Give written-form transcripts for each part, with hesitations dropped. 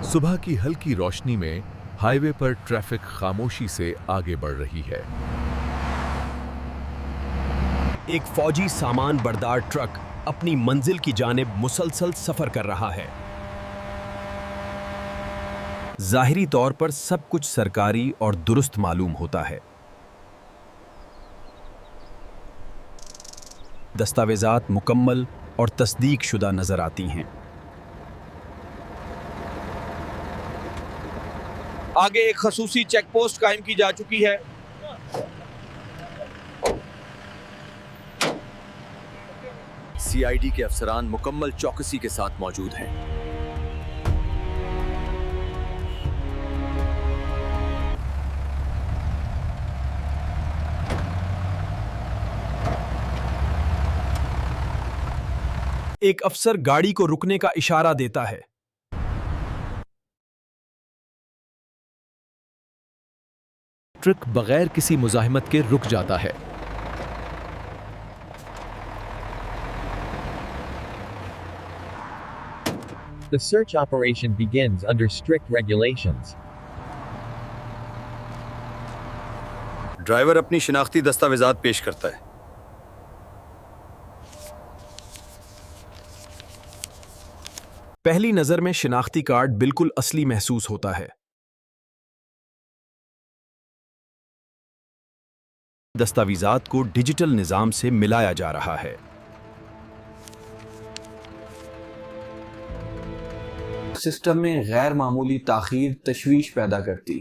सुबह की हल्की रोशनी में हाईवे पर ट्रैफिक खामोशी से आगे बढ़ रही है। एक फौजी सामान बरदार ट्रक अपनी मंजिल की जानिब मुसलसल सफर कर रहा है। जाहिरी तौर पर सब कुछ सरकारी और दुरुस्त मालूम होता है। दस्तावेजात मुकम्मल और तस्दीक शुदा नजर आती हैं। आगे एक खसूसी चेक पोस्ट कायम की जा चुकी है। सीआईडी के अफसरान मुकम्मल चौकसी के साथ मौजूद हैं। एक अफसर गाड़ी को रुकने का इशारा देता है। ट्रक बगैर किसी मुजाहिमत के रुक जाता है। The search operation begins under strict regulations. Driver अपनी शिनाख्ती दस्तावेजात पेश करता है। पहली नजर में शिनाख्ती कार्ड बिल्कुल असली महसूस होता है। दस्तावेजात को डिजिटल निजाम से मिलाया जा रहा है। सिस्टम में गैर मामूली ताखीर तशवीश पैदा करती।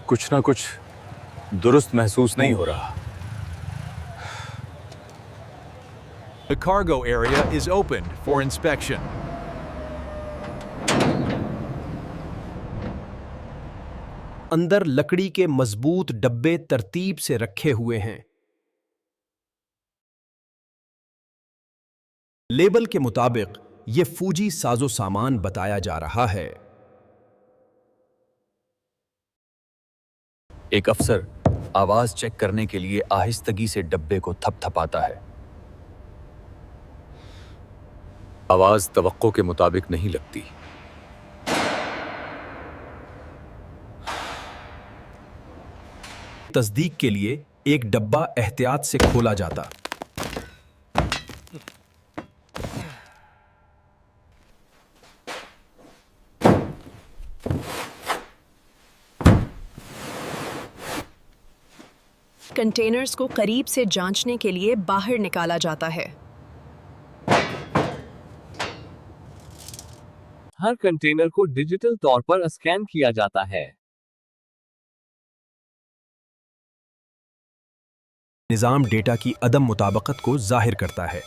कुछ ना कुछ दुरुस्त महसूस नहीं हो रहा। The cargo area is opened for inspection. अंदर लकड़ी के मजबूत डब्बे तरतीब से रखे हुए हैं। लेबल के मुताबिक यह फौजी साजो सामान बताया जा रहा है। एक अफसर आवाज चेक करने के लिए आहिस्तगी से डब्बे को थपथपाता है। आवाज तवक्को के मुताबिक नहीं लगती। तस्दीक के लिए एक डब्बा एहतियात से खोला जाता। कंटेनर्स को करीब से जांचने के लिए बाहर निकाला जाता है। हर कंटेनर को डिजिटल तौर पर स्कैन किया जाता है। निजाम डेटा की अदम मुताबकत को जाहिर करता है।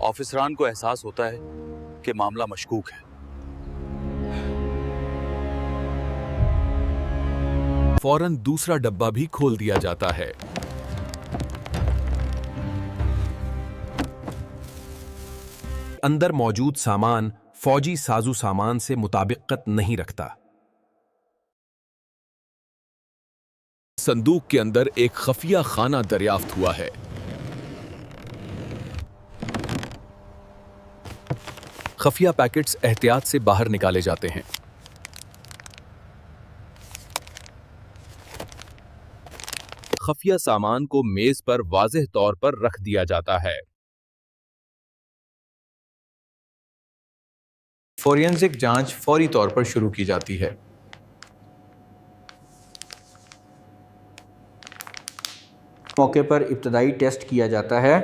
ऑफिसरान को एहसास होता है कि मामला मशकूक है। फौरन दूसरा डब्बा भी खोल दिया जाता है। अंदर मौजूद सामान फौजी साजो सामान से मुताबिकत नहीं रखता। संदूक के अंदर एक खफिया खाना दरियाफ्त हुआ है। खफिया पैकेट्स एहतियात से बाहर निकाले जाते हैं। खफिया सामान को मेज पर वाज़ेह तौर पर रख दिया जाता है। फोरेंसिक जांच फौरी तौर पर शुरू की जाती है। मौके पर इब्तदाई टेस्ट किया जाता है।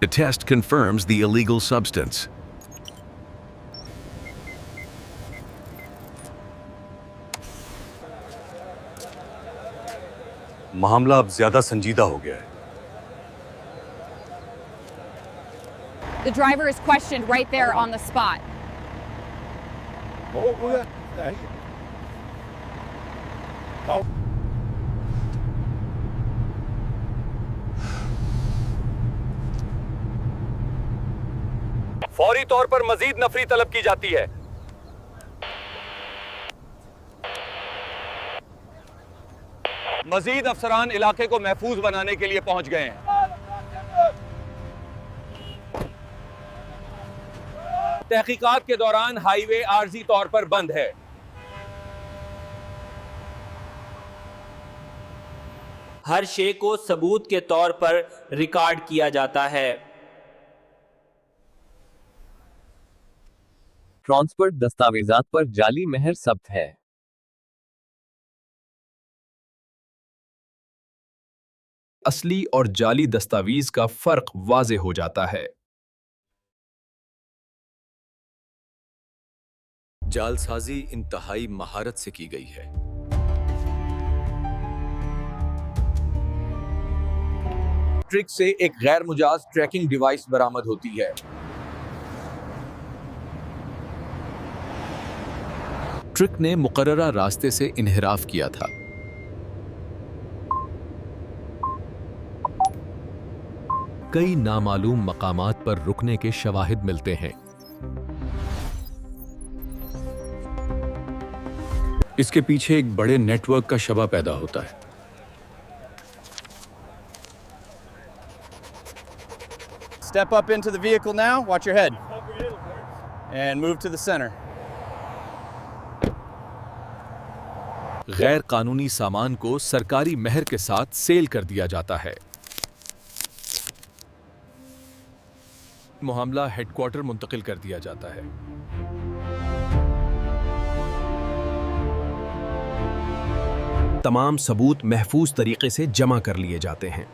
The test confirms the illegal substance. मामला अब ज्यादा संजीदा हो गया है। The driver is questioned right there on the spot. फौरी तौर पर मजीद नफरी तलब की जाती है। मजीद अफसरान इलाके को महफूज बनाने के लिए पहुंच गए हैं। तहकीकात के दौरान हाईवे आर्जी तौर पर बंद है। हर शे को सबूत के तौर पर रिकॉर्ड किया जाता है। ट्रांसफर दस्तावेजात पर जाली मेहर सब्त है। असली और जाली दस्तावेज का फर्क वाज़ेह हो जाता है। जालसाजी इंतहाई महारत से की गई है। ट्रिक से एक गैर मुजाज ट्रैकिंग डिवाइस बरामद होती है। ट्रिक ने मुकर्ररा रास्ते से इन्हिराफ किया था। कई नामालूम मकामात पर रुकने के शवाहिद मिलते हैं। इसके पीछे एक बड़े नेटवर्क का शबा पैदा होता है। Step up into the vehicle now. Watch your head. And move to the center. गैर कानूनी सामान को सरकारी महर के साथ सेल कर दिया जाता है। मामला हेडक्वार्टर मुंतकिल कर दिया जाता है। तमाम सबूत महफूज तरीके से जमा कर लिए जाते हैं।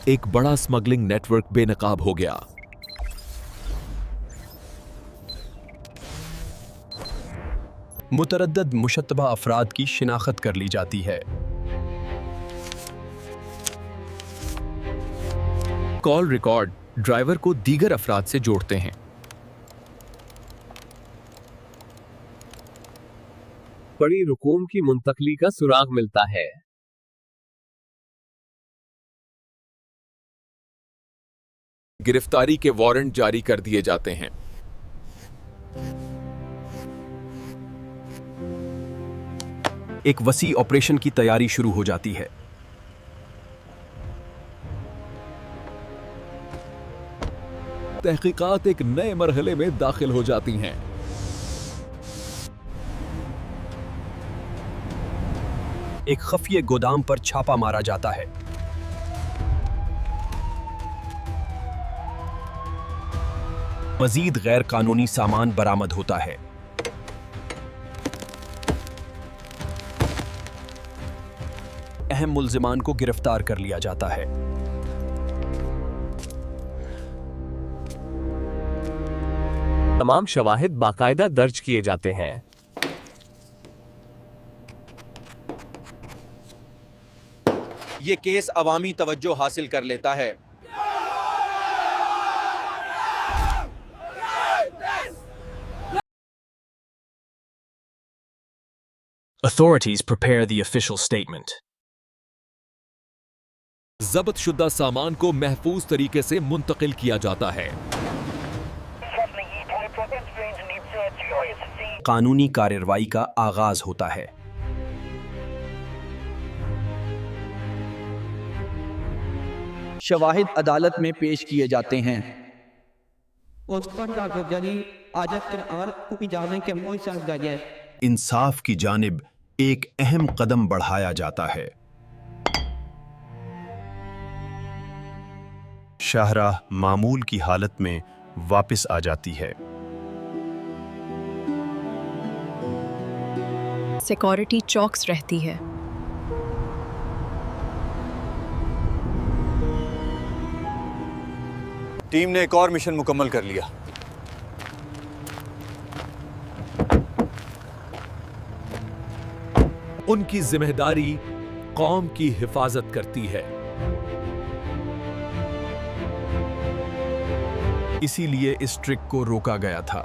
एक बड़ा स्मगलिंग नेटवर्क बेनकाब हो गया। मुतरद्दद मुशत्तबा अफराद की शिनाख्त कर ली जाती है। कॉल रिकॉर्ड ड्राइवर को दीगर अफराद से जोड़ते हैं। बड़ी रकूम की मुंतकली का सुराग मिलता है। गिरफ्तारी के वारंट जारी कर दिए जाते हैं। एक वसी ऑपरेशन की तैयारी शुरू हो जाती है। तहकीकात एक नए मरहले में दाखिल हो जाती हैं। एक खफिया गोदाम पर छापा मारा जाता है। मजीद गैर कानूनी सामान बरामद होता है। अहम मुल्जिमान को गिरफ्तार कर लिया जाता है। तमाम शवाहिद बाकायदा दर्ज किए जाते हैं। ये केस अवामी तवज्जो हासिल कर लेता है। Authorities prepare the official statement. जब्त शुदा सामान को महफूज तरीके से मुंतकिल किया जाता है। कानूनी कार्रवाई का आगाज होता है। शवाहिद अदालत में पेश किए जाते हैं। इंसाफ की जानिब एक अहम कदम बढ़ाया जाता है। शाहराह मामूल की हालत में वापस आ जाती है। सिक्योरिटी चौकस रहती है। टीम ने एक और मिशन मुकम्मल कर लिया। उनकी जिम्मेदारी कौम की हिफाजत करती है। इसीलिए इस ट्रिक को रोका गया था।